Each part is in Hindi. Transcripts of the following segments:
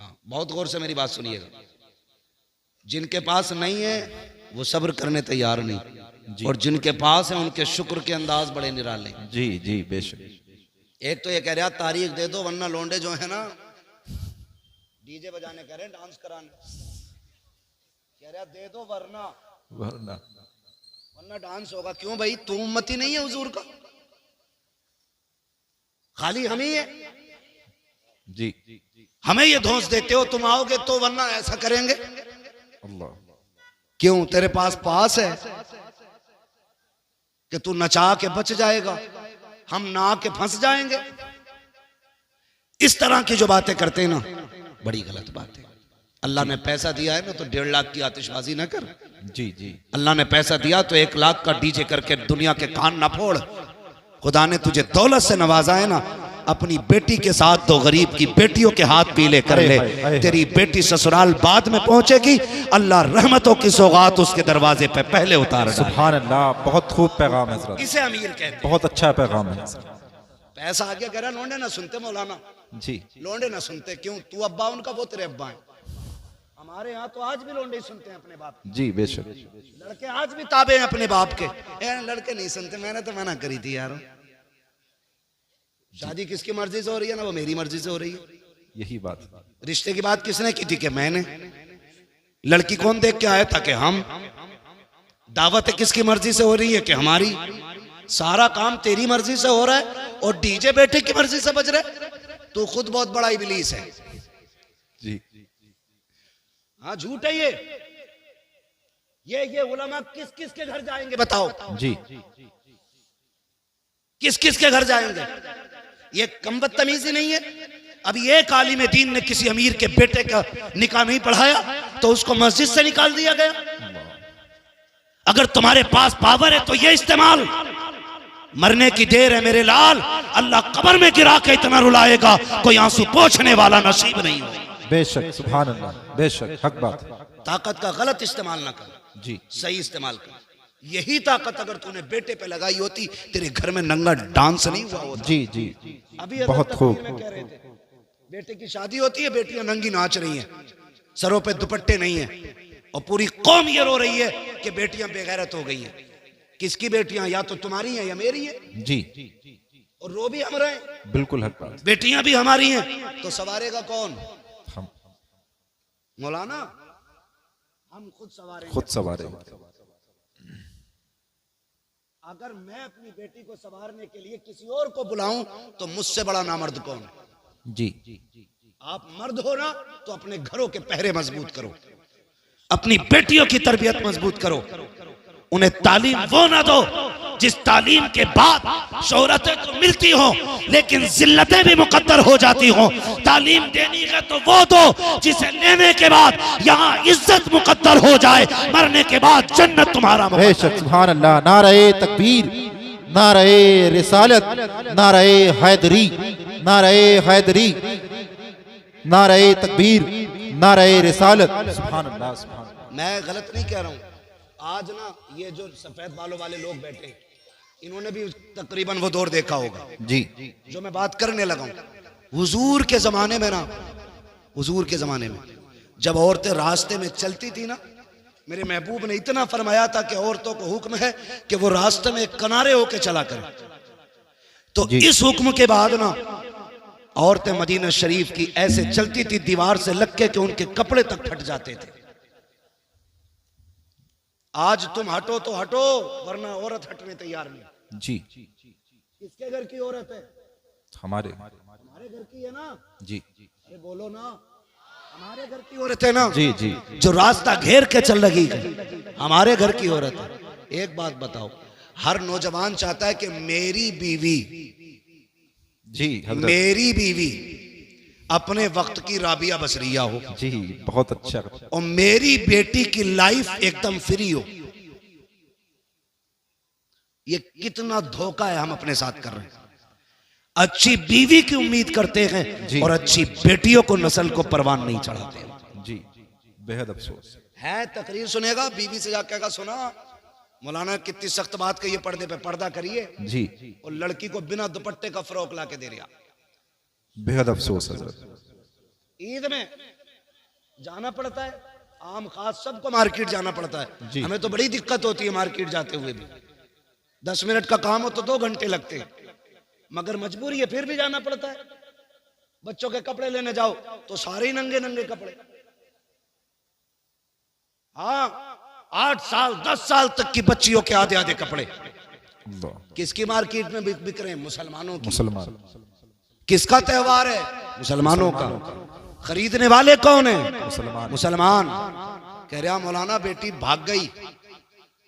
हाँ, बहुत गौर से मेरी बात सुनिएगा। जिनके पास नहीं है वो सब्र करने तैयार नहीं, और जिनके पास है उनके शुक्र के अंदाज बड़े निराले। जी जी बेशक। एक तो ये कह रहा तारीख दे दो वरना लौंडे जो है ना डीजे बजाने कह रहे हैं, डांस कराने कह रहा दे दो वरना वरना वरना डांस होगा। क्यों भाई, तू उम्मती नहीं है हुजूर का, खाली हम ही है। जी हमें ये धौंस देते हो तुम आओगे तो वरना ऐसा करेंगे। अल्लाह। क्यों, तेरे पास है कि तू नचा के बच जाएगा, हम ना के फंस जाएंगे। इस तरह की जो बातें करते हैं ना, बड़ी गलत बात है। अल्लाह ने पैसा दिया है ना तो 1.5 लाख की आतिशबाजी ना कर। जी जी। अल्लाह ने पैसा दिया तो 1 लाख का डीजे करके दुनिया के कान ना फोड़। खुदा ने तुझे दौलत से नवाजा है ना, अपनी बेटी के साथ 2 गरीब की बेटियों के हाथ पीले कर ले। तेरी बेटी ससुराल बाद में पहुंचेगी, अल्लाह रहमतों की सौगात उसके दरवाजे पे पहले उतार डाले। सुभान अल्लाह, बहुत खूब पैगाम है हज़रत। इसे अमीर कहते हैं। बहुत अच्छा पैगाम है। पैसा आगे कह रहा लोंडे ना सुनते मौलाना, जी लोंडे ना सुनते। क्यों, तू अब्बा उनका, वो तेरे अब्बा है। हमारे यहाँ तो आज भी लोंडे सुनते हैं अपने बाप। जी बेशक। लड़के आज भी ताबे हैं अपने बाप के। लड़के नहीं सुनते, मैंने तो मना करी थी यार। शादी किसकी मर्जी से हो रही है ना, वो मेरी मर्जी से हो रही है। यही बात। रिश्ते की बात किसने की थी कि मैंने। लड़की कौन देख के आया था कि हम। दावत किसकी मर्जी से हो रही है कि हमारी। सारा काम तेरी मर्जी से हो रहा है और डीजे बेटे की मर्जी से बज रहा है। तू खुद बहुत बड़ा इबलीस है। जी हाँ, झूठ है ये उलमा किस किस के घर जाएंगे बताओ। जी। किस किस के घर जाएंगे, ये कम बदतमीजी नहीं है। अभी एक आलिम दीन ने किसी अमीर के बेटे का निकाह नहीं पढ़ाया तो उसको मस्जिद से निकाल दिया गया। अगर तुम्हारे पास पावर है तो ये इस्तेमाल। मरने की देर है मेरे लाल, अल्लाह कब्र में गिरा के इतना रुलाएगा कोई आंसू पोंछने वाला नसीब नहीं हो। बेशक सुभान अल्लाह, बेशक हक बात। ताकत का गलत इस्तेमाल ना कर, जी सही इस्तेमाल कर। यही ताकत अगर तूने बेटे पे लगाई होती तेरे घर में नंगा डांस नहीं हुआ होता। जी जी। अभी बहुत खूब। कह रहे थे बेटे की शादी होती है, बेटियां नंगी नाच रही हैं, सरों पे दुपट्टे नहीं है, और पूरी कौम ये रो रही है कि बेटियां बेगैरत हो गई हैं। किसकी बेटियां, या तो तुम्हारी हैं या मेरी है। जी। और रो भी हम रहे हैं, बिल्कुल हक बात। बेटियां भी हमारी हैं, तो सवारेगा कौन? हम मौलाना, हम खुद सवारेंगे। खुद सवारे। अगर मैं अपनी बेटी को संवारने के लिए किसी और को बुलाऊं तो मुझसे बड़ा नामर्द कौन है? जी। आप मर्द हो ना तो अपने घरों के पहरे मजबूत करो, अपनी बेटियों की तरबियत मजबूत करो, उन्हें तालीम वो ना दो जिस तालीम के बाद शोहरतें तो मिलती हो लेकिन जिल्लतें भी मुकद्दर हो जाती हो। तालीम देनी है तो वो दो जिसे लेने के बाद यहाँ इज्जत मुकद्दर हो जाए, मरने के बाद जन्नत तुम्हारा। बेशक सुभान अल्लाह। नारे तकबीर, नारे रिसालत, नारे हैदरी, नारे हैदरी, नारे तकबीर, नारे रिसालत। सुभान अल्लाह, सुभान अल्लाह। मैं गलत नहीं कह रहा हूँ। आज ना ये जो सफेद बालों वाले लोग बैठे हैं, इन्होंने भी तकरीबन वो दौर देखा होगा जी जो मैं बात करने लगा हूँ। हुजूर के जमाने में ना, हुजूर के जमाने में जब औरतें रास्ते में चलती थी ना, मेरे महबूब ने इतना फरमाया था कि औरतों को हुक्म है कि वो रास्ते में किनारे होके चला करें। तो इस हुक्म के बाद ना औरतें मदीना शरीफ की ऐसे चलती थी दीवार से लग के कि उनके कपड़े तक फट जाते थे। आज तुम हटो तो हटो, वरना औरत हटने तैयार नहीं। जी। किसके घर की औरत है? हमारे घर की है ना। जी। अरे बोलो ना, हमारे घर की औरत है ना। जी जी। जो रास्ता घेर के चल रही है हमारे घर की औरत है। एक बात बताओ, हर नौजवान चाहता है कि मेरी बीवी, जी हज़रत। मेरी बीवी अपने वक्त की राबिया बसरिया हो। जी बहुत अच्छा। और मेरी बेटी की लाइफ एकदम फ्री हो। ये कितना धोखा है हम अपने साथ कर रहे हैं। अच्छी बीवी की उम्मीद करते हैं और अच्छी बेटियों को नस्ल को परवान नहीं चढ़ाते। जी बेहद अफसोस है। तकरीर सुनेगा, बीवी से जाकर कहा सुना मौलाना कितनी सख्त बात कही है, पर्दे पे पर्दा करिए। जी। और लड़की को बिना दुपट्टे का फ्रॉक ला के दे रहा। बेहद अफसोस हज़रत। ईद में जाना पड़ता है, आम खास सबको मार्केट जाना पड़ता है। जी। हमें तो बड़ी दिक्कत होती है मार्केट जाते हुए भी, 10 मिनट का काम हो तो 2 घंटे लगते हैं, मगर मजबूरी है फिर भी जाना पड़ता है। बच्चों के कपड़े लेने जाओ तो सारे ही नंगे नंगे कपड़े। हाँ, 8 साल 10 साल तक की बच्चियों के आधे आधे कपड़े अल्लाह। किसकी मार्केट में बिक रहे हैं? मुसलमानों की। मुसलमान। किसका त्योहार है? मुसलमानों का। खरीदने वाले कौन है? मुसलमान। मुसलमान। कह रहा मौलाना बेटी भाग गई,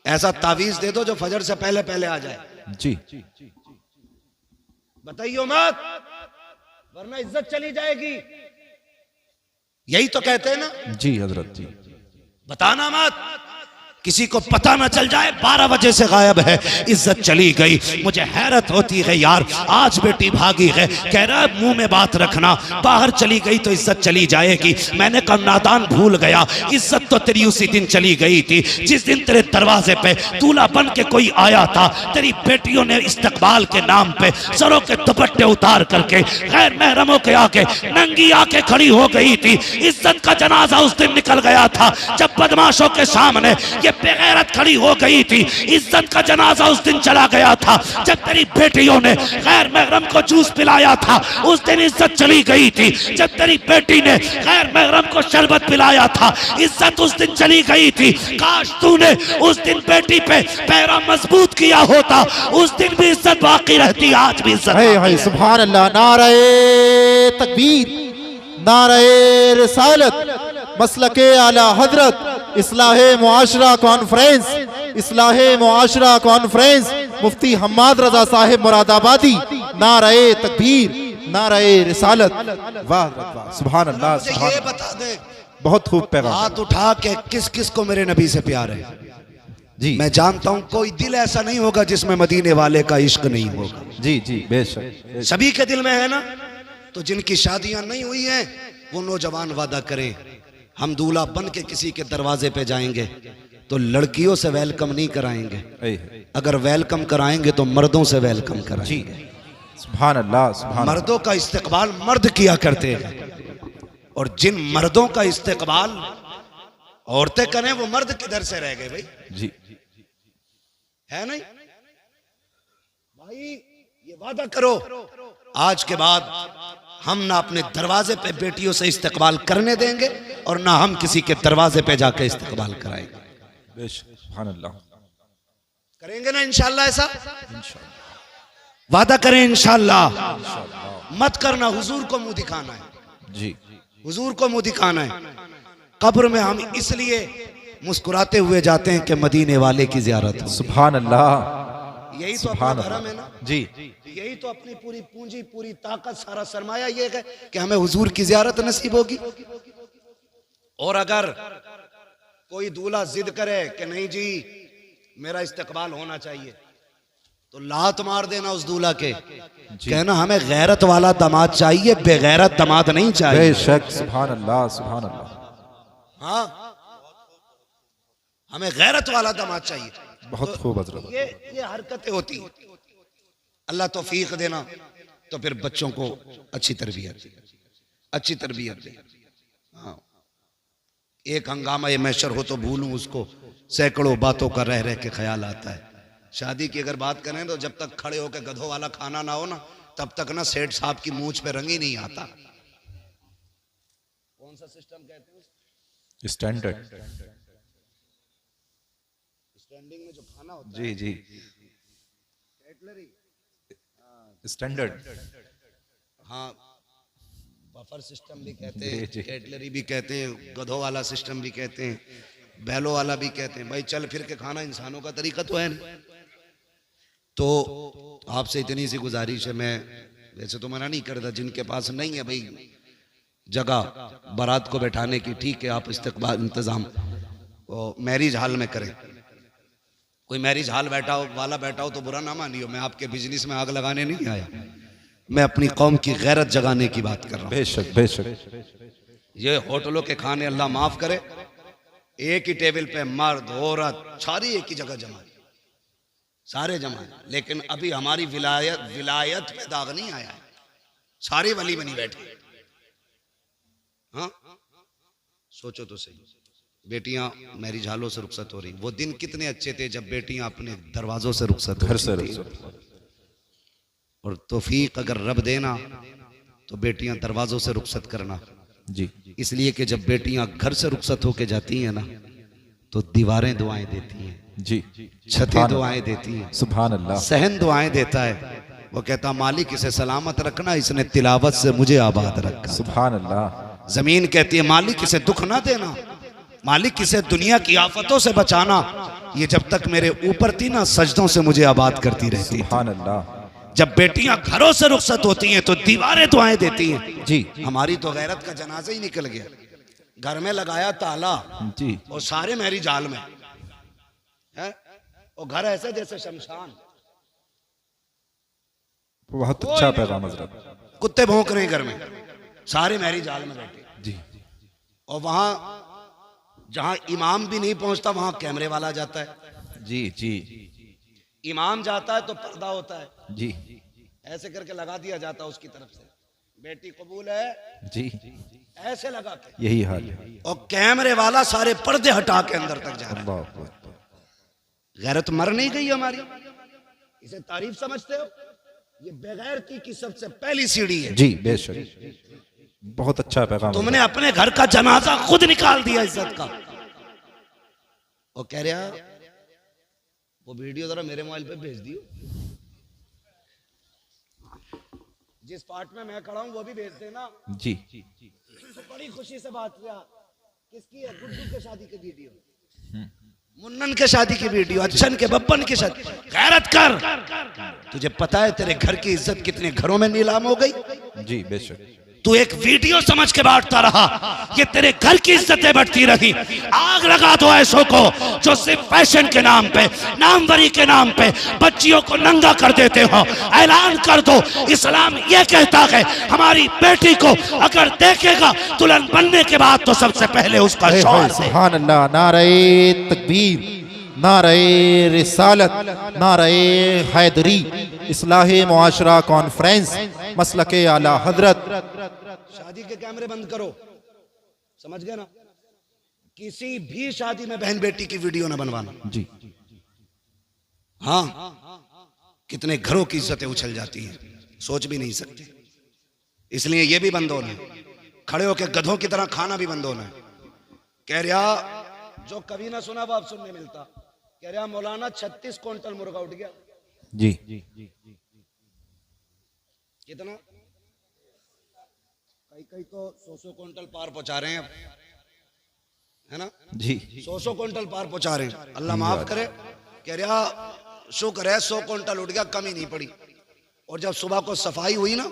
ऐसा तावीज दे दो जो फजर से पहले पहले आ जाए। जी। बताइयो मत, वरना इज्जत चली जाएगी। यही तो कहते हैं ना, जी हजरत जी। बताना मत, किसी को पता ना चल जाए 12 बजे से गायब है, इज्जत चली गई। मुझे हैरत होती है यार, आज बेटी भागी है, कह रहा है मुंह में बात रखना, बाहर चली गई तो इज्जत चली जाएगी। मैंने कहा नादान भूल गया, इज्जत तो तेरी उसी दिन चली गई थी जिस दिन तेरे दरवाजे पे दूल्हा बन के कोई आया था। तेरी बेटियों ने इस्तकबाल के नाम पे सरों के दुपट्टे उतार करके गैर महरमों के आके नंगी आके खड़ी हो गई थी। इज्जत का जनाजा उस दिन निकल गया था जब बदमाशों के सामने ये बेगैरत खड़ी हो गई थी। इज्जत का जनाजा उस दिन चला गया था जब तेरी बेटियों ने गैर महरम को जूस पिलाया था, उस दिन इज्जत चली गई थी। जब तेरी बेटी ने गैर महरम को शरबत पिलाया था, इज्जत उस दिन चली गई थी। काश तूने उस दिन बेटी पे पैरा मजबूत किया होता, उस दिन भी इज्जत बाकी रहती, आज भी इज्जत है है। सुभान अल्लाह। नारे तकबीर, नारे रिसालत, मसलके आला हजरत, इस्लाहे मुआशरा कॉन्फ्रेंस, इस्लाहे मुआशरा कॉन्फ्रेंस, मुफ्ती हम्माद रजा साहिब मुरादाबादी। नारे तकबीर, नारे रिसालत। वाह वाह, सुभान अल्लाह। मुझे सुभान ये अल्लाह। बता दे, बहुत खूब पैगाम। हाथ उठा के किस किस को मेरे नबी से प्यार है? जी मैं जानता हूं कोई दिल ऐसा नहीं होगा जिसमें मदीने वाले का इश्क नहीं होगा। जी जी, बेशक। सभी के दिल में है ना। तो जिनकी शादियां नहीं हुई हैं वो नौजवान वादा करें, हम दूल्हा बन के किसी के दरवाजे पे जाएंगे तो लड़कियों से वेलकम नहीं कराएंगे, अगर वेलकम कराएंगे तो मर्दों से वेलकम कराएंगे। सुभान अल्लाह। सुभान मर्दों का इस्तेकबाल मर्द किया करते हैं, और जिन मर्दों का इस्तेकबाल औरतें करें वो मर्द किधर से रह गए भाई? जी। है नहीं भाई? ये वादा करो आज के बाद हम ना अपने दरवाजे पे बेटियों से इस्तेकबाल करने देंगे और ना हम किसी के दरवाजे पे जाके इस्तेकबाल कराएंगे। बेशक। सुभान अल्लाह। करेंगे ना इंशाल्लाह? ऐसा वादा करें इंशाल्लाह। मत करना, हुजूर को मुंह दिखाना है। जी। हुजूर को मुंह दिखाना है। कब्र में हम इसलिए मुस्कुराते हुए जाते हैं कि मदीने वाले की जियारत हो। सुभान अल्लाह। यही तो अपना सुभान धर्म है ना। जी। यही तो अपनी पूरी पूंजी, पूरी ताकत, सारा सरमाया ये है कि हमें हुजूर की जियारत नसीब होगी। और अगर कोई दूल्हा जिद करे कि नहीं जी मेरा इस्तकबाल होना चाहिए, तो लात मार देना उस दूल्हा के, कहना हमें गैरत वाला दामाद चाहिए, बेगैरत दामाद नहीं चाहिए। बेशक। सुभान अल्लाह। सुभान अल्लाह। हाँ, हमें गैरत वाला दामाद चाहिए। बहुत खूब हजरत। ये हरकतें होती हैं। अल्लाह तौफीक देना, तो फिर बच्चों को अच्छी तरबियत दे। हाँ, एक हंगामा ये मैशर हो तो भूलूं उसको, सैकड़ों बातों का रह रह के ख्याल आता है। शादी की अगर बात करें तो जब तक खड़े होकर गधों वाला खाना ना हो ना, तब तक ना सेठ साहब की मूंछ पे रंग ही नहीं आता। कौन सा सिस्टम कहते हैं? स्टैंडर्ड। स्टैंडिंग में जो खाना होता जी जी। Cutlery, standard. हाँ, बफर सिस्टम भी कहते जी, हैं, जी। कैटलरी भी कहते हैं, गधों वाला सिस्टम भी कहते हैं, बैलों वाला भी कहते हैं। भाई चल फिर के खाना इंसानों का तरीका तो है नहीं। तो आपसे इतनी सी गुजारिश है, मैं वैसे तो मना नहीं करता, जिनके पास नहीं है भाई जगह बारात को बैठाने की, ठीक है आप इस्तकबाल इंतजाम मैरिज हॉल में करें। कोई मैरिज हॉल वाला बैठा हो तो बुरा ना मानियो, मैं आपके बिजनेस में आग लगाने नहीं आया, मैं अपनी कौम की गैरत जगाने की बात कर रहा हूँ। बेशक बेशक। ये होटलों के खाने अल्लाह माफ करे, एक ही टेबल पे मर्द औरत सारी एक ही जगह जमा है, सारे जमा है, लेकिन अभी हमारी विलायत पे दाग नहीं आया है, सारे वली बनी बैठे। हाँ, सोचो तो सही, बेटियां मैरिज हालों से रुखसत हो रही। वो दिन कितने अच्छे थे जब बेटियां अपने दरवाजों से रुखसत घर से होती थी। रुखसत। और तौफीक अगर रब देना तो बेटियां दरवाजों से रुखसत करना। जी इसलिए कि जब बेटियां घर से रुखसत होके जाती हैं ना तो दीवारें दुआएं देती हैं, जी छतें दुआएं देती हैं, सुभान अल्लाह। सहन दुआएं देता है। वो कहता मालिक इसे सलामत रखना, इसने तिलावत से मुझे आबाद रखा। सुभान अल्लाह। जमीन कहती है मालिक इसे दुख ना देना, मालिक इसे दुनिया की आफतों से बचाना। ये जब तक मेरे ऊपर थी ना सजदों से मुझे आबाद करती रहती। सुभान अल्लाह। जब बेटियां घरों से रुखसत होती हैं तो दीवारें दुआएं देती हैं। जी हमारी तो गैरत का जनाजा ही निकल गया। घर में लगाया ताला जी और सारे मैरिज हाल में है, और घर ऐसे जैसे शमशान। बहुत अच्छा पैगाम हजरत। कुत्ते भौंक रहे हैं घर में, सारे मैरिज हाल में बैठे। जी और वहां जहां इमाम भी नहीं पहुंचता वहां कैमरे वाला जाता है। जी जी इमाम जाता है तो पर्दा होता है, जी ऐसे करके लगा दिया जाता है उसकी तरफ से, बेटी कबूल है, जी ऐसे लगा के। यही हाल है। और कैमरे वाला सारे पर्दे हटा के अंदर तक जा रहा है। अल्लाह अकबर। गैरत मर नहीं गई हमारी, इसे तारीफ समझते हो? ये बेगैरती की सबसे पहली सीढ़ी है। जी बेशक बहुत अच्छा पैगाम। तुमने अपने घर का जनाजा खुद निकाल दिया इज्जत का। और कह रहा वो वीडियो जरा मेरे मोबाइल पे भेज दियो, जिस पार्ट में मैं खड़ा हूं वो भी भेज देना। जी तो बड़ी खुशी से बात किया। किसकी है? गुड्डू के शादी की वीडियो, मुन्नन के शादी की वीडियो, अच्छन के बब्बन की शादी। गैरत कर, तुझे पता है तेरे घर की इज्जत कितने घरों में नीलाम हो गई? जी बेशक। तू एक वीडियो समझ के बांटता रहा, ये तेरे घर की इज्जतें बढ़ती रही। आग लगा दो ऐसों को जो सिर्फ फैशन के नाम पे, नामवरी के नाम पे बच्चियों को नंगा कर देते हो। ऐलान कर दो, इस्लाम ये कहता है हमारी बेटी को अगर देखेगा दुल्हन बनने के बाद तो सबसे पहले उसका शौहर दे। सुभान अल्लाह। नारे तकबीर, नारे रिसालत, नारे हैदरी, इस्लाहे मुआशरा कॉन्फ्रेंस, मसलके आला हजरत। शादी के कैमरे बंद करो, समझ गए ना? किसी भी शादी में बहन बेटी की वीडियो ना बनवाना। जी हाँ, कितने घरों की इज्जतें उछल जाती हैं, सोच भी नहीं सकते। इसलिए ये भी बंद होना है, खड़े होकर गधों की तरह खाना भी बंद होना है। कह रहा जो कभी ना सुना वो अब सुनने मिलता। कह रहा मौलाना 36 क्विंटल मुर्गा उठ गया। जी कितना? कई कई तो 100 क्विंटल पार पहुंचा रहे हैं अब, है ना? जी 100 क्विंटल पार पहुंचा रहे हैं। अल्लाह माफ करे। कह रहा शुक्र है 100 क्विंटल उठ गया, कमी नहीं पड़ी। और जब सुबह को सफाई हुई ना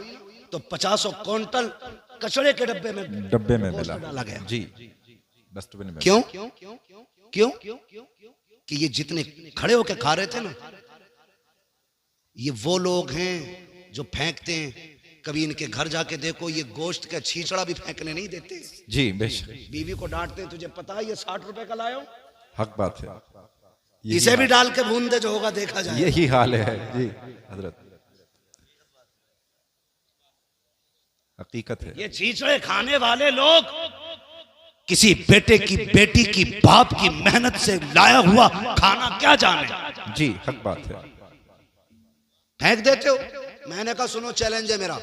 तो 50 क्विंटल कचड़े के डब्बे में मिला डाला गया। जी डस्टबिन में। क्यों? क्यों? कि ये जितने खड़े होके खा रहे थे ना, ये वो लोग हैं जो फेंकते हैं। कभी इनके घर जाके देखो, ये गोश्त का छींचड़ा भी फेंकने नहीं देते। जी बेशक बीवी को डांटते हैं, तुझे पता है ये 60 रुपए का लाया हूं, हक बात है। इसे भी डाल के भून दे, जो होगा देखा जाए। यही हाल है जी हजरत, हकीकत है। ये छींचड़े खाने वाले लोग किसी बेटे की, बेटी की, बाप की मेहनत से लाया हुआ खाना क्या जाने, जी हक बात है। फेंक देते हो। मैंने कहा सुनो चैलेंज है मेरा,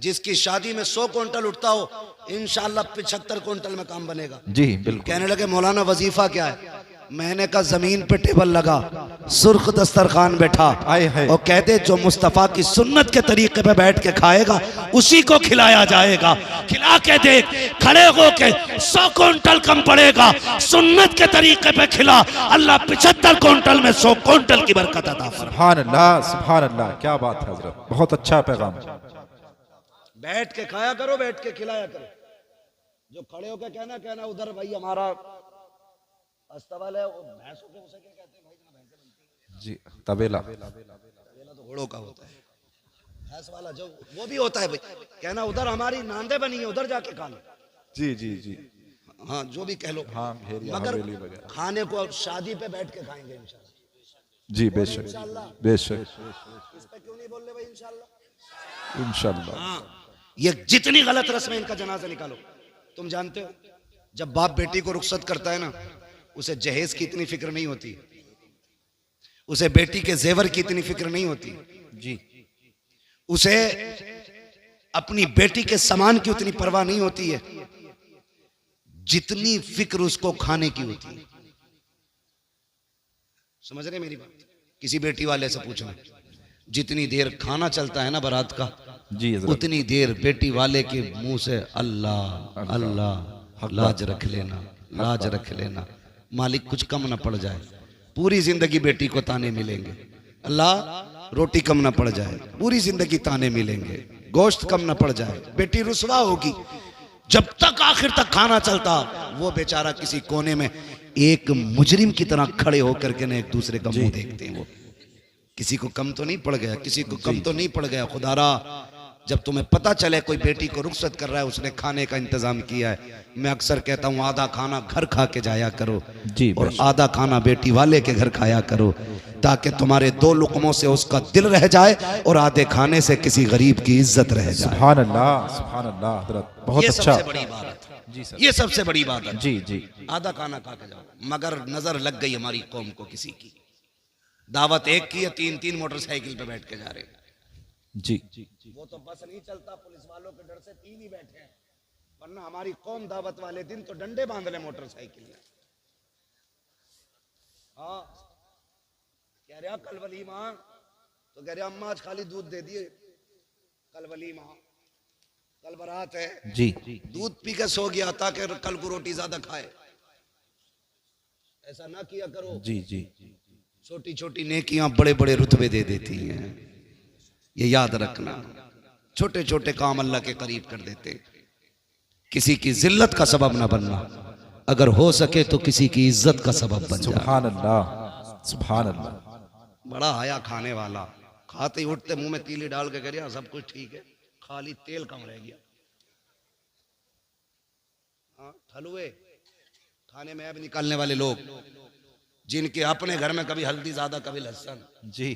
जिसकी शादी में 100 क्विंटल उठता हो इंशाल्लाह 75 क्विंटल में काम बनेगा। जी बिल्कुल। कहने लगे मौलाना वजीफा क्या है? मैंने कहा जमीन पे टेबल लगा, सुर्ख दस्तरखान बैठा, आए हाय। और कहते जो मुस्तफा की सुन्नत के तरीके पे बैठ के खाएगा उसी को खिलाया जाएगा। खिला के देख, खड़े होके 100 क्विंटल कम पड़ेगा, सुन्नत के तरीके पे खिला, अल्लाह 75 क्विंटल में 100 क्विंटल की बरकत अता फरमाए। सुभान अल्लाह सुभान अल्लाह, क्या बात है हजरत, बहुत अच्छा पैगाम। बैठ के खाया करो, बैठ के खिलाया करो। जो खड़े होके कहना उधर भाई हमारा अस्तबल है, वो भैंसों के उसे क्या कहते हैं भाई, जहाँ भैंसें बनती हैं? जी तबेला। तबेला तो घोड़ों का होता है, भैंस वाला जो वो भी होता है भाई। कहना उधर हमारी नांदे बनी है, उधर जाके खा लो। जी जी जी हाँ जो भी कह लो, हाँ भेड़िया मगर हवेली वगैरह। खाने को शादी पे बैठ के खाएंगे इंशाल्लाह। जी बेशक बेशक। इस पे क्यों नहीं बोल रहे भाई इंशाल्लाह? इंशाल्लाह। हाँ, ये जितनी गलत रस्में, इनका जनाजा निकालो। तुम जानते हो जब बाप बेटी को रुखसत करता है ना, उसे जहेज की इतनी फिक्र नहीं होती, उसे बेटी के जेवर की इतनी फिक्र नहीं होती जी, उसे अपनी बेटी के सामान की उतनी परवाह नहीं होती है जितनी फिक्र उसको खाने की होती है। समझ रहे मेरी बात? किसी बेटी वाले से पूछना, जितनी देर खाना चलता है ना बारात का, जी हजरत, उतनी देर बेटी वाले के मुंह से अल्लाह अल्लाह, लाज रख लेना, लाज रख लेना, मालिक कुछ कम ना पड़ जाए। पूरी जिंदगी बेटी को ताने मिलेंगे, अल्लाह रोटी कम ना पड़ जाए, पूरी जिंदगी ताने मिलेंगे, गोश्त कम ना पड़ जाए, बेटी रुसवा होगी। जब तक आखिर तक खाना चलता, वो बेचारा किसी कोने में एक मुजरिम की तरह खड़े होकर के ना एक दूसरे का मुंह देखते हैं। वो किसी को कम तो नहीं पड़ गया, किसी को कम तो नहीं पड़ गया। खुदारा, जब तुम्हें पता चले कोई बेटी को रुखसत कर रहा है, उसने खाने का इंतजाम किया है, मैं अक्सर कहता हूँ आधा खाना घर खा के जाया करो जी, और आधा खाना बेटी वाले के घर खाया करो, ताकि तुम्हारे दो लुकमों से उसका दिल रह जाए और आधे खाने से किसी गरीब की इज्जत रह जाए। सुभान अल्लाह हजरत, बहुत ये अच्छा। सबसे बड़ी बात है जी सर, ये सबसे बड़ी बात है। जी जी, आधा खाना खा के जाओ। मगर नजर लग गई हमारी कौम को किसी की, दावत एक की है, 3-3 मोटरसाइकिल पे बैठ के जा रहे हैं। जी, वो तो बस नहीं चलता, पुलिस वालों के डर से 3 ही बैठे हैं, वरना हमारी कौम दावत वाले दिन तो डंडे बांध ले मोटरसाइकिल में। हाँ, कह रहा कल वलीमा, तो कह रहा अम्मा आज खाली दूध दे दिए, कल वलीमा, कल बारात है, जी, दूध पी के सो गया ताकि कल को रोटी ज्यादा खाए। ऐसा ना किया करो। जी जी, छोटी छोटी नेकियां बड़े बड़े रुतबे दे देती हैं, ये याद रखना। छोटे छोटे काम अल्लाह के करीब कर देते। किसी की जिल्लत का सबब ना बनना, अगर हो सके तो किसी की इज्जत का सबब बन जा। सुभान अल्लाह, सुभान अल्लाह। बड़ा आया खाने वाला, खाते ही उठते मुंह में तीली डाल के कह रहा सब कुछ ठीक है, खाली तेल कम रह गया। हाँ, हलवे खाने में अब निकालने वाले लोग, जिनके अपने घर में कभी हल्दी ज्यादा कभी लहसुन, जी,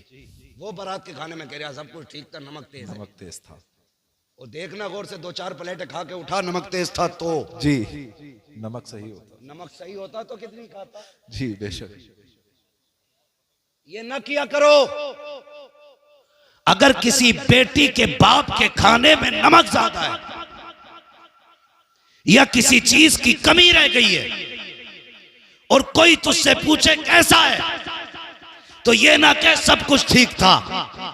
वो बारात के खाने में कह रहा सब कुछ ठीक था, नमक तेज है। नमक तेज था। और देखना गौर से 2-4 प्लेटें खा के उठा, नमक तेज था तो जी, नमक सही होता। नमक सही होता तो कितनी खाता। जी बेशक, ये न किया करो। अगर किसी बेटी के बाप के खाने में नमक ज्यादा है या किसी चीज की कमी रह गई है और कोई तुझसे पूछे कैसा है, तो ये ना कह सब कुछ ठीक था,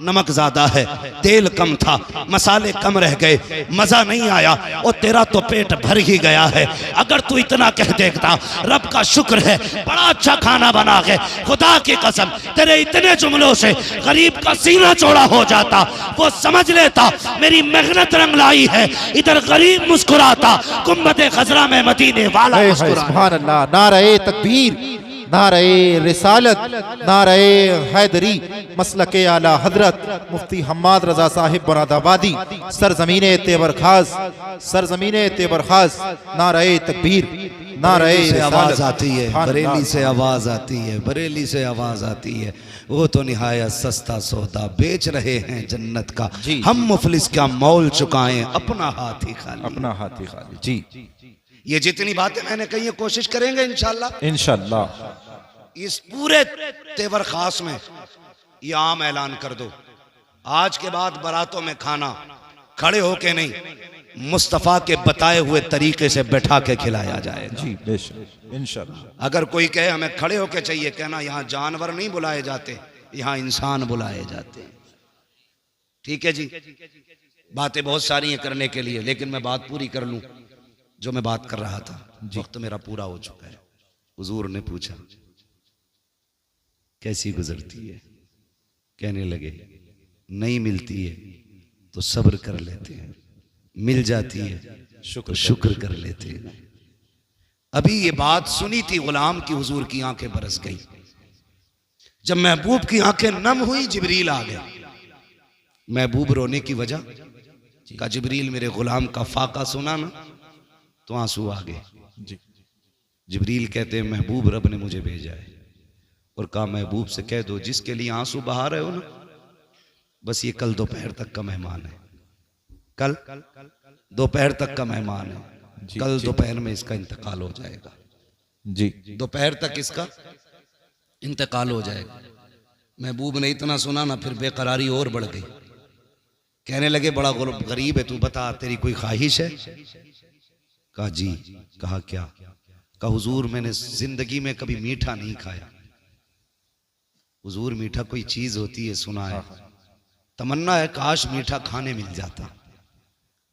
नमक ज्यादा है, तेल कम था, मसाले कम रह गए, मजा नहीं आया, और तेरा तो पेट भर ही गया है। अगर तू इतना कह देता रब का शुक्र है बड़ा अच्छा खाना बना के, खुदा की कसम तेरे इतने जुमलों से गरीब का सीना चौड़ा हो जाता, वो समझ लेता मेरी मेहनत रंग लाई है। इधर गरीब मुस्कुराता, गुम्बद खजरा में मदीने वाला मुस्कुराता। सुभान अल्लाह, नारे तकबीर, नारे रिसालत, नारे हैदरी, मसलके आला हजरत मुफ्ती हम्माद रजा साहिब मुरादाबादी, सरजमीने तेबर खास, सरजमीने तेबर खास, नारे तकबीर, नारे से आवाज आती है, सुभान बरेली अल्लाह। से आवाज आती है, बरेली से आवाज आती है, वो तो निहायत सस्ता सौदा बेच रहे हैं जन्नत का, जी। हम मुफलिस क्या मौल चुकाएं अपना हाथ ही खाली। अपना हाथ ही खाली। जी, ये जितनी बातें मैंने कही है कोशिश करेंगे इंशाल्लाह इंशाल्लाह। इस पूरे तेवर खास में ये आम ऐलान कर दो, आज के बाद बारातों में खाना खड़े होके नहीं, मुस्तफा के बताए हुए तरीके से बैठा के खिलाया जाएगा। जी बेशक, इंशाल्लाह। अगर कोई कहे हमें खड़े होके चाहिए, कहना यहाँ जानवर नहीं बुलाए जाते, यहाँ इंसान बुलाए जाते हैं। ठीक है जी, बातें बहुत सारी हैं करने के लिए, लेकिन मैं बात पूरी कर लूं जो मैं बात कर रहा था। वक्त मेरा पूरा हो चुका है। हुजूर ने पूछा कैसी गुजरती है, कहने लगे नहीं मिलती है तो सब्र कर लेते हैं, मिल जाती है शुक्र कर लेते हैं। अभी ये बात सुनी थी गुलाम की, हुजूर की आंखें बरस गई। जब महबूब की आंखें नम हुई, जिब्रील आ गया। महबूब रोने की वजह का, जिब्रील मेरे गुलाम का फाका सुना ना तो आंसू आ गए। जी, जिब्रील कहते हैं महबूब रब ने मुझे भेजा है और कहा महबूब से कह दो जिसके लिए आंसू बहा रहे हो ना, बस ये कल दोपहर तक का मेहमान है, कल दोपहर तक का मेहमान है। जी, कल जी। दोपहर में इसका इंतकाल हो जाएगा, जी दोपहर तक इसका इंतकाल हो जाएगा। महबूब ने इतना सुना ना, फिर बेकरारी और बढ़ गई। कहने लगे बड़ा गरीब है तू, बता तेरी कोई ख्वाहिश है? कहा जी। कहा क्या? कहा हुजूर मैंने जिंदगी में कभी मीठा नहीं खाया। हुजूर मीठा कोई चीज होती है सुना है, तमन्ना है काश मीठा खाने मिल जाता।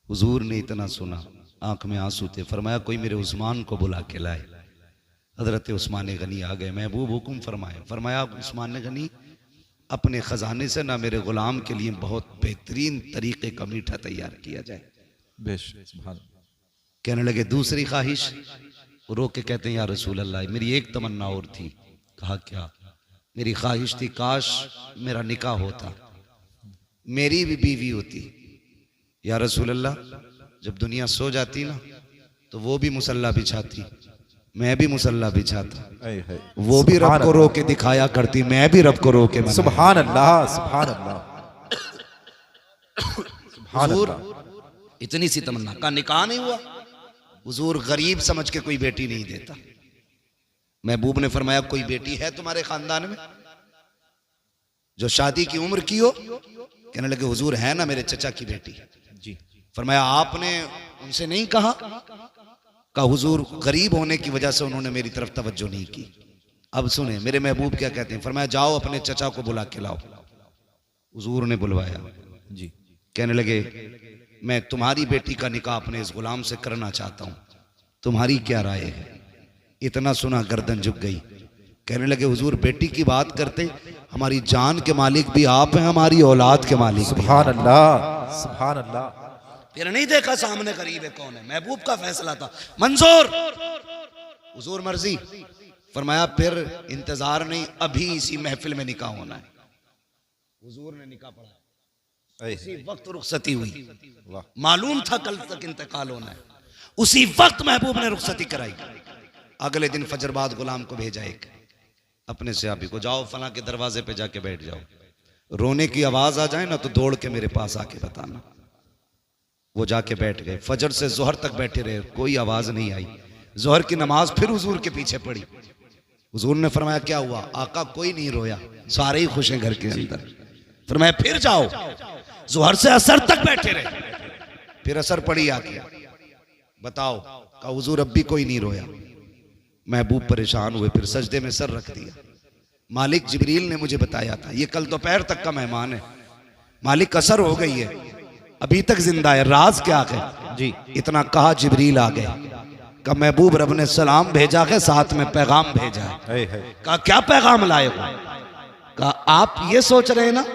हुजूर ने इतना सुना, आंख में आंसू थे। फरमाया कोई मेरे उस्मान को बुला के लाए। हजरत उस्मान गनी आ गए। महबूब हुक्म फरमाए। फरमाया उस्मान गनी अपने खजाने से ना मेरे गुलाम के लिए बहुत बेहतरीन तरीके का मीठा तैयार किया जाए। बेशक सुभान अल्लाह। कहने लगे दूसरी ख्वाहिश? रो के कहते हैं या रसूल अल्लाह मेरी एक तमन्ना और थी। कहा क्या? मेरी ख्वाहिश थी काश मेरा निकाह होता, मेरी भी बीवी होती। या रसूल अल्लाह जब दुनिया सो जाती ना तो वो भी मुसल्ला बिछाती, मैं भी मुसल्ला बिछाता, वो भी रब को रो के दिखाया करती, मैं भी रब को रो के मनाया। सुभान अल्लाह सुभान अल्लाह सुभान हुजूर अल्लाह। इतनी सी तमन्ना का निकाह नहीं हुआ। हुजूर गरीब समझ के कोई बेटी नहीं देता। महबूब ने फरमाया कोई बेटी है तुम्हारे खानदान में जो शादी की उम्र की हो? कहने लगे हुजूर है ना मेरे चचा की बेटी। जी फरमाया आपने उनसे नहीं कहा? कहा हुजूर गरीब होने की वजह से उन्होंने मेरी तरफ तवज्जो नहीं की। अब सुने मेरे महबूब क्या कहते हैं। फरमाया जाओ अपने चचा को बुला के लाओ। हुजूर ने बुलवाया। जी कहने लगे मैं तुम्हारी बेटी का निकाह अपने इस गुलाम से करना चाहता हूं, तुम्हारी क्या राय है? इतना सुना गर्दन झुक गई। कहने लगे हुजूर बेटी की बात करते, हमारी जान के मालिक भी आप हैं, हमारी औलाद के मालिक भी। सुभान अल्लाह सुभान अल्लाह। फिर नहीं देखा सामने करीब है कौन है, महबूब का फैसला था मंजूर, हुजूर मर्जी। फरमाया फिर इंतजार नहीं, अभी इसी महफिल में निकाह होना है। हुजूर ने निकाह पढ़ा, उसी वक्त रुखसती हुई। मालूम था कल तक इंतकाल होना है, उसी वक्त महबूब ने रुखसती कराई। अगले दिन फजर बाद गुलाम को भेजा एक अपने सहाबी को, जाओ फला के दरवाजे पे जाके बैठ जाओ, रोने की आवाज आ जाए ना तो दौड़ के मेरे पास आके बताना। वो जाके बैठ गए। फजर से जोहर तक बैठे रहे, कोई आवाज नहीं आई। जोहर की नमाज फिर हुजूर के पीछे पड़ी। हुजूर ने फरमाया क्या हुआ? आका कोई नहीं रोया, सारे ही खुश हैं घर के अंदर। फरमाया फिर जाओ। जोहर से असर तक बैठे रहे, फिर असर पड़ी आके, बताओ। कहा हुजूर अब भी कोई नहीं रोया। महबूब परेशान हुए, फिर सजदे में सर रख दिया। मालिक जिब्रील ने मुझे बताया था ये कल दोपहर तक का मेहमान है, मालिक असर हो गई है, अभी तक जिंदा है, राज क्या है? जी इतना कहा जिब्रील आ गए। कहा महबूब रब ने सलाम भेजा है, साथ में पैगाम भेजा है। कहा क्या पैगाम लाए हो? कहा आप ये सोच रहे हैं ना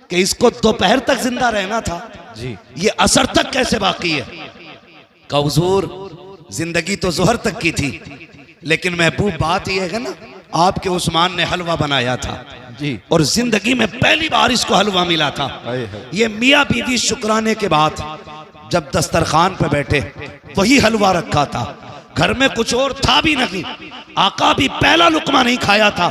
कि इसको दोपहर तक जिंदा रहना था, जी ये असर तक कैसे बाकी है? कहा हुजूर जिंदगी तो जोहर तक की थी, लेकिन महबूब बात यह है ना आपके उस्मान ने हलवा बनाया था जी और जिंदगी में पहली बार इसको हलवा मिला था। ये मियाँ बीवी शुक्राने के बाद जब दस्तरखान पे बैठे वही हलवा रखा था, घर में कुछ और था भी नहीं। आका भी पहला लुकमा नहीं खाया था,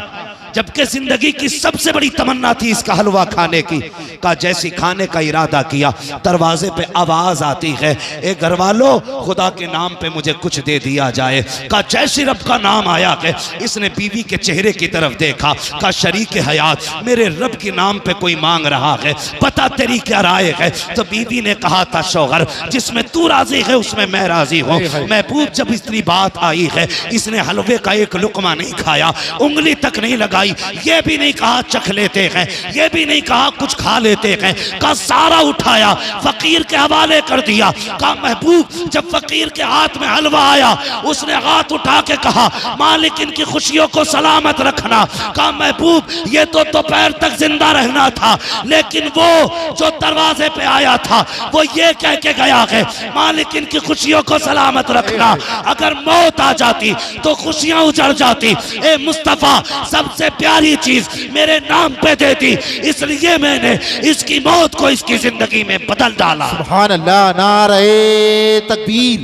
जबकि जिंदगी की सबसे बड़ी तमन्ना थी इसका हलवा खाने की। का जैसी खाने का इरादा किया, दरवाजे पे आवाज आती है, ए घर वालों खुदा के नाम पे मुझे कुछ दे दिया जाए। का जैसी रब का नाम आया है, इसने बीवी के चेहरे की तरफ देखा। का शरीक हयात मेरे रब के नाम पे कोई मांग रहा है, पता तेरी क्या राय है? तो बीवी ने कहा था शौहर जिसमें तू राजी है उसमें मैं राजी हूँ। महबूब जब इतनी बात आई है, इसने हलवे का एक लुकमा नहीं खाया, उंगली तक नहीं लगाई, ये भी नहीं कहा चख लेते हैं, ये भी नहीं कहा कुछ खा लेते हैं। का सारा उठाया फकीर के हवाले कर दिया। का महबूब जब फकीर के हाथ में हलवा आया, उसने हाथ उठा के कहा मालिक इनकी खुशियों को सलामत रखना। का महबूब ये तो दोपहर तक जिंदा रहना था, लेकिन वो जो दरवाजे पे आया था वो ये कह के गया है मालिक इनकी खुशियों को सलामत रखना। अगर मौत आ जाती तो खुशियां उजड़ जाती। ए मुस्तफा सबसे प्यारी चीज मेरे नाम पे दे दी, इसलिए मैंने इसकी मौत को इसकी जिंदगी में बदल डाला। सुभान अल्लाह। नारे तकबीर,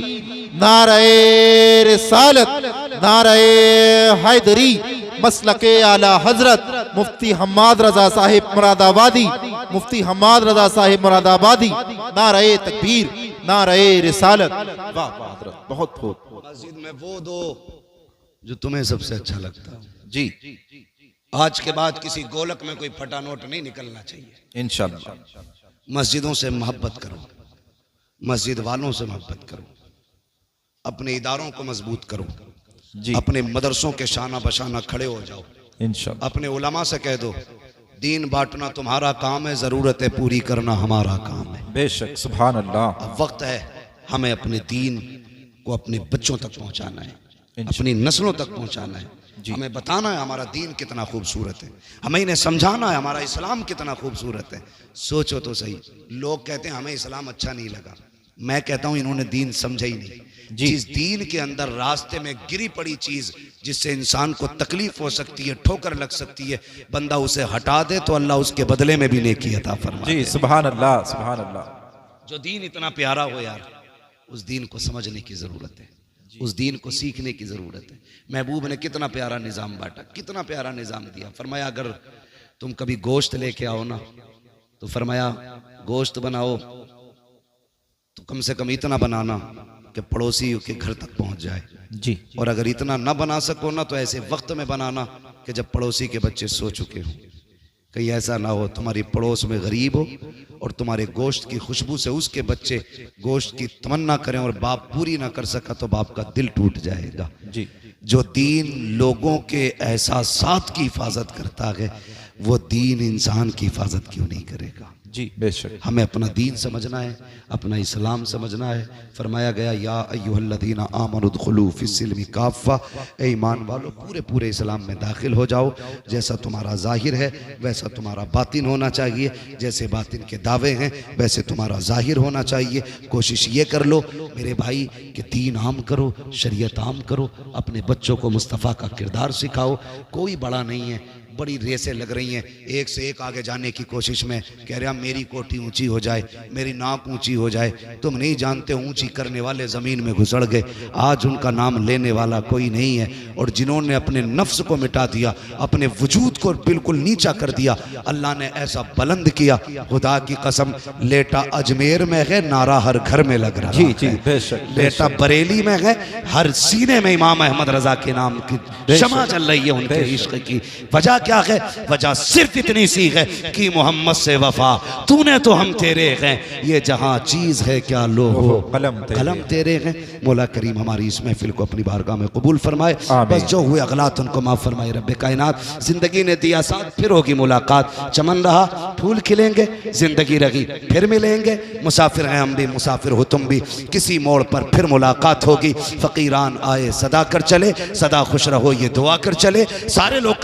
नारे रिसालत, नारे हैदरी, मसलके आला हजरत मुफ्ती हम्माद रजा साहिब मुरादाबादी, मुफ्ती हम्माद रजा साहिब मुरादाबादी। नारे तकबीर, नारे रिसालत। वाह वाह हजरत, बहुत खूब। मस्जिद में वो दो जो तुम्हें सबसे अच्छा लगता है। जी आज के बाद किसी गोलक में कोई फटा नोट नहीं निकलना चाहिए। इंशाअल्लाह। मस्जिदों से मोहब्बत करो, मस्जिद वालों से मोहब्बत करो, अपने इदारों को मजबूत करो, जी अपने मदरसों के शाना बशाना खड़े हो जाओ। इंशाअल्लाह। अपने उलमा से कह दो, दीन बांटना तुम्हारा काम है, जरूरतें पूरी करना हमारा काम है। बेशक, सुभान अल्लाह। अब वक्त है हमें अपने दीन को अपने बच्चों तक पहुंचाना है, अपनी नस्लों तक पहुंचाना है। हमें बताना है हमारा दीन कितना खूबसूरत है, हमें इन्हें समझाना है हमारा इस्लाम कितना खूबसूरत है। सोचो तो सही, लोग कहते हैं हमें इस्लाम अच्छा नहीं लगा, मैं कहता हूं इन्होंने दीन समझा ही नहीं। जिस दीन के अंदर रास्ते में गिरी पड़ी चीज जिससे इंसान को तकलीफ हो सकती है, ठोकर लग सकती है, बंदा उसे हटा दे तो अल्लाह उसके बदले में भी नेकी अता फरमाए। जी सुभान अल्लाह, सुभान अल्लाह। जो दीन इतना प्यारा हो यार, उस दीन को समझने की जरूरत है, उस दीन को सीखने की जरूरत है। महबूब ने कितना प्यारा निजाम बांटा, कितना प्यारा निजाम दिया। फरमाया अगर तुम कभी गोश्त लेके आओ ना, तो फरमाया गोश्त बनाओ तो कम से कम इतना बनाना कि पड़ोसी के घर तक पहुंच जाए। जी। और अगर इतना ना बना सको ना, तो ऐसे वक्त में बनाना कि जब पड़ोसी के बच्चे सो चुके हों। कहीं ऐसा ना हो तुम्हारी पड़ोस में गरीब हो और तुम्हारे गोश्त की खुशबू से उसके बच्चे गोश्त की तमन्ना करें और बाप पूरी ना कर सका तो बाप का दिल टूट जाएगा। जी। जो दीन लोगों के एहसासात की हिफाजत करता है, वो दीन इंसान की हिफाजत क्यों नहीं करेगा। जी बेशक। हमें अपना दीन समझना है, अपना इस्लाम समझना है। फरमाया गया या अय्युहल्लज़ीना आमनु उदखुलू फिस्सिल्मि काफ़ा, ए ईमान वालों पूरे पूरे इस्लाम में दाखिल हो जाओ। जैसा तुम्हारा जाहिर है वैसा तुम्हारा बातिन होना चाहिए, जैसे बातिन के दावे हैं वैसे तुम्हारा जाहिर होना चाहिए। कोशिश ये कर लो मेरे भाई कि दीन आम करो, शरीयत आम करो, अपने बच्चों को मुस्तफ़ा का किरदार सिखाओ। कोई बड़ा नहीं है, बड़ी रेसें लग रही हैं, एक से एक आगे जाने की कोशिश में, कह रहे मेरी कोठी ऊंची हो जाए, मेरी नाक ऊंची हो जाए। तुम नहीं जानते ऊंची करने वाले ज़मीन में घुसड़ गए, आज उनका नाम लेने वाला कोई नहीं है। और जिन्होंने अपने नफ्स को मिटा दिया, अपने वजूद को बिल्कुल नीचा कर दिया, अल्लाह ने ऐसा बुलंद किया, खुदा की कसम लेटा अजमेर में है, नारा हर घर में लग रहा जी जी है। बेशक। लेटा बरेली में है, हर सीने में इमाम अहमद रजा के नाम की शमा चल रही है उनके इश्क की। वजह क्या है? वजह सिर्फ इतनी सी है कि मोहम्मद से वफा तूने तो हम तेरे हैं, ये जहां चीज है क्या लो हो कलम तेरे हैं। मौला करीम हमारी इस महफिल को अपनी बारगाह में कबूल फरमाए। बस जो हुए अगलात उनको माफ फरमाए रब्बे कायनात। जिंदगी ने दिया साथ, फिर होगी मुलाकात। चमन रहा फूल खिलेंगे, जिंदगी रही फिर मिलेंगे। मुसाफिर हैं हम भी, मुसाफिर हो तुम भी, किसी मोड़ पर फिर मुलाकात होगी। फकीरान आए सदा कर चले, सदा खुश रहो ये दुआ कर चले। सारे लोग